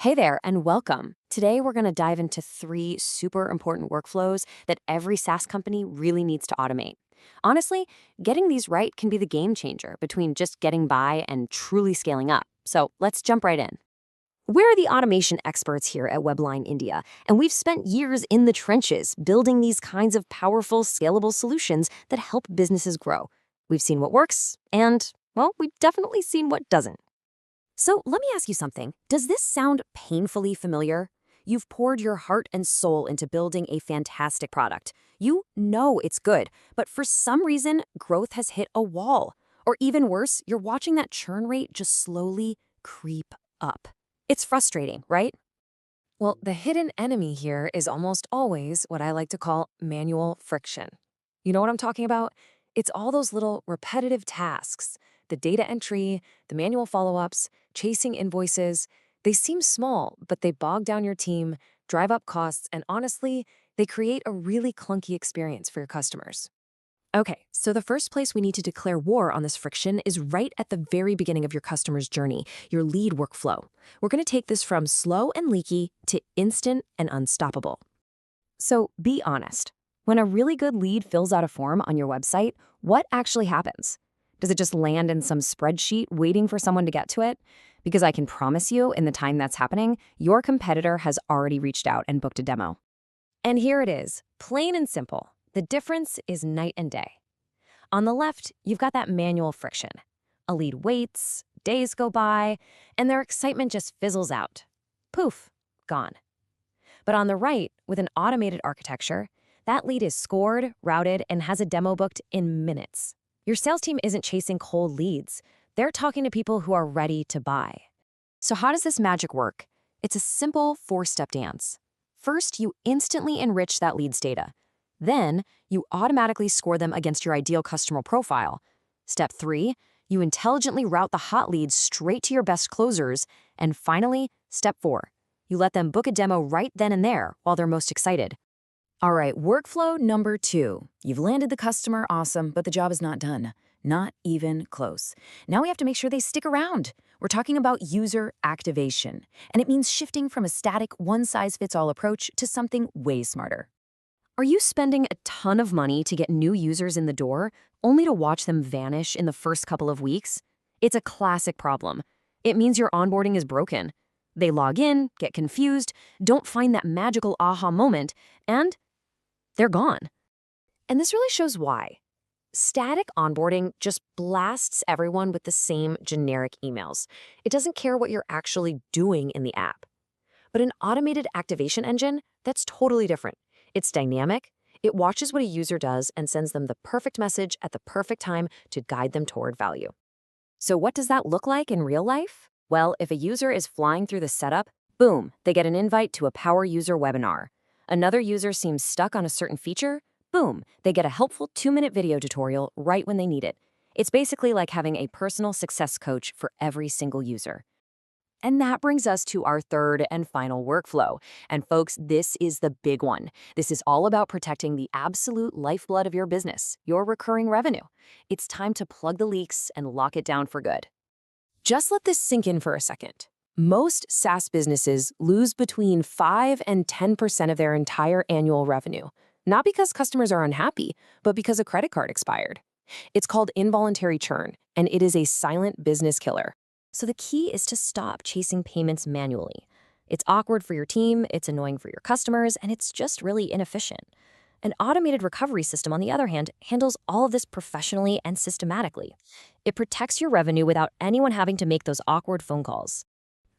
Hey there, and welcome. Today, we're going to dive into 3 super important workflows that every SaaS company really needs to automate. Honestly, getting these right can be the game changer between just getting by and truly scaling up. So let's jump right in. We're the automation experts here at WeblineIndia, and we've spent years in the trenches building these kinds of powerful, scalable solutions that help businesses grow. We've seen what works, and, well, we've definitely seen what doesn't. So let me ask you something. Does this sound painfully familiar? You've poured your heart and soul into building a fantastic product. You know it's good, but for some reason, growth has hit a wall. Or even worse, you're watching that churn rate just slowly creep up. It's frustrating, right? Well, the hidden enemy here is almost always what I like to call manual friction. You know what I'm talking about? It's all those little repetitive tasks, the data entry, the manual follow-ups, chasing invoices. They seem small, but they bog down your team, drive up costs, and honestly, they create a really clunky experience for your customers. Okay, so the first place we need to declare war on this friction is right at the very beginning of your customer's journey, your lead workflow. We're going to take this from slow and leaky to instant and unstoppable. So be honest. When a really good lead fills out a form on your website, what actually happens? Does it just land in some spreadsheet waiting for someone to get to it? Because I can promise you, in the time that's happening, your competitor has already reached out and booked a demo. And here it is, plain and simple. The difference is night and day. On the left, you've got that manual friction. A lead waits, days go by, and their excitement just fizzles out. Poof, gone. But on the right, with an automated architecture, that lead is scored, routed, and has a demo booked in minutes. Your sales team isn't chasing cold leads. They're talking to people who are ready to buy. So how does this magic work? It's a simple 4-step dance. First, you instantly enrich that lead's data. Then, you automatically score them against your ideal customer profile. Step 3, you intelligently route the hot leads straight to your best closers. And finally, step 4, you let them book a demo right then and there while they're most excited. All right, workflow number 2. You've landed the customer, awesome, but the job is not done. Not even close. Now we have to make sure they stick around. We're talking about user activation, and it means shifting from a static one-size-fits-all approach to something way smarter. Are you spending a ton of money to get new users in the door, only to watch them vanish in the first couple of weeks? It's a classic problem. It means your onboarding is broken. They log in, get confused, don't find that magical aha moment, and they're gone. And this really shows why. Static onboarding just blasts everyone with the same generic emails. It doesn't care what you're actually doing in the app. But an automated activation engine, that's totally different. It's dynamic. It watches what a user does and sends them the perfect message at the perfect time to guide them toward value. So what does that look like in real life? Well, if a user is flying through the setup, boom, they get an invite to a power user webinar. Another user seems stuck on a certain feature, boom, they get a helpful 2-minute video tutorial right when they need it. It's basically like having a personal success coach for every single user. And that brings us to our third and final workflow. And folks, this is the big one. This is all about protecting the absolute lifeblood of your business, your recurring revenue. It's time to plug the leaks and lock it down for good. Just let this sink in for a second. Most SaaS businesses lose between 5 and 10% of their entire annual revenue, not because customers are unhappy, but because a credit card expired. It's called involuntary churn, and it is a silent business killer. So the key is to stop chasing payments manually. It's awkward for your team, it's annoying for your customers, and it's just really inefficient. An automated recovery system, on the other hand, handles all of this professionally and systematically. It protects your revenue without anyone having to make those awkward phone calls.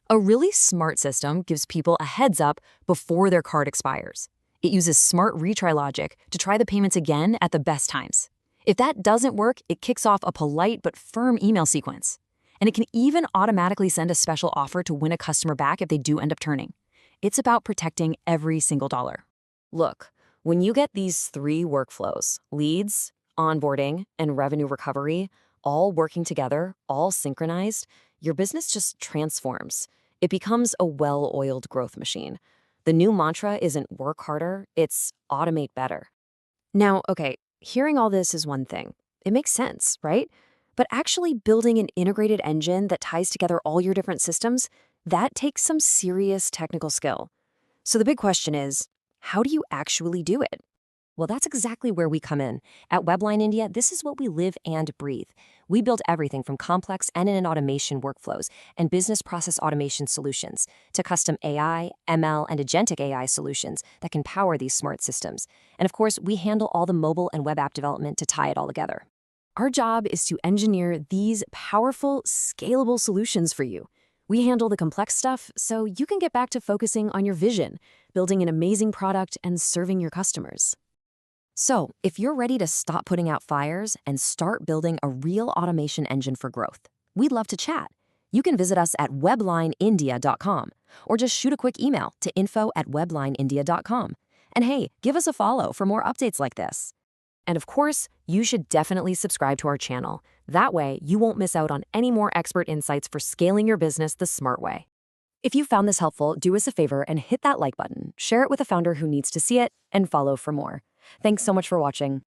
A really smart system gives people a heads up before their card expires. It uses smart retry logic to try the payments again at the best times. If that doesn't work, it kicks off a polite but firm email sequence. And it can even automatically send a special offer to win a customer back if they do end up turning. It's about protecting every single dollar. Look, when you get these 3 workflows, leads, onboarding, and revenue recovery, all working together, all synchronized, your business just transforms. It becomes a well-oiled growth machine. The new mantra isn't work harder, it's automate better. Now, okay, hearing all this is one thing. It makes sense, right? But actually building an integrated engine that ties together all your different systems, That takes some serious technical skill. So the big question is, how do you actually do it? Well, that's exactly where we come in. At Webline India, this is what we live and breathe. We build everything from complex end-to-end automation workflows and business process automation solutions to custom AI, ML, and agentic AI solutions that can power these smart systems. And of course, we handle all the mobile and web app development to tie it all together. Our job is to engineer these powerful, scalable solutions for you. We handle the complex stuff so you can get back to focusing on your vision, building an amazing product, and serving your customers. So, if you're ready to stop putting out fires and start building a real automation engine for growth, we'd love to chat. You can visit us at WeblineIndia.com or just shoot a quick email to info@WeblineIndia.com. And hey, give us a follow for more updates like this. And of course, you should definitely subscribe to our channel. That way, you won't miss out on any more expert insights for scaling your business the smart way. If you found this helpful, do us a favor and hit that like button, share it with a founder who needs to see it, and follow for more. Thanks so much for watching.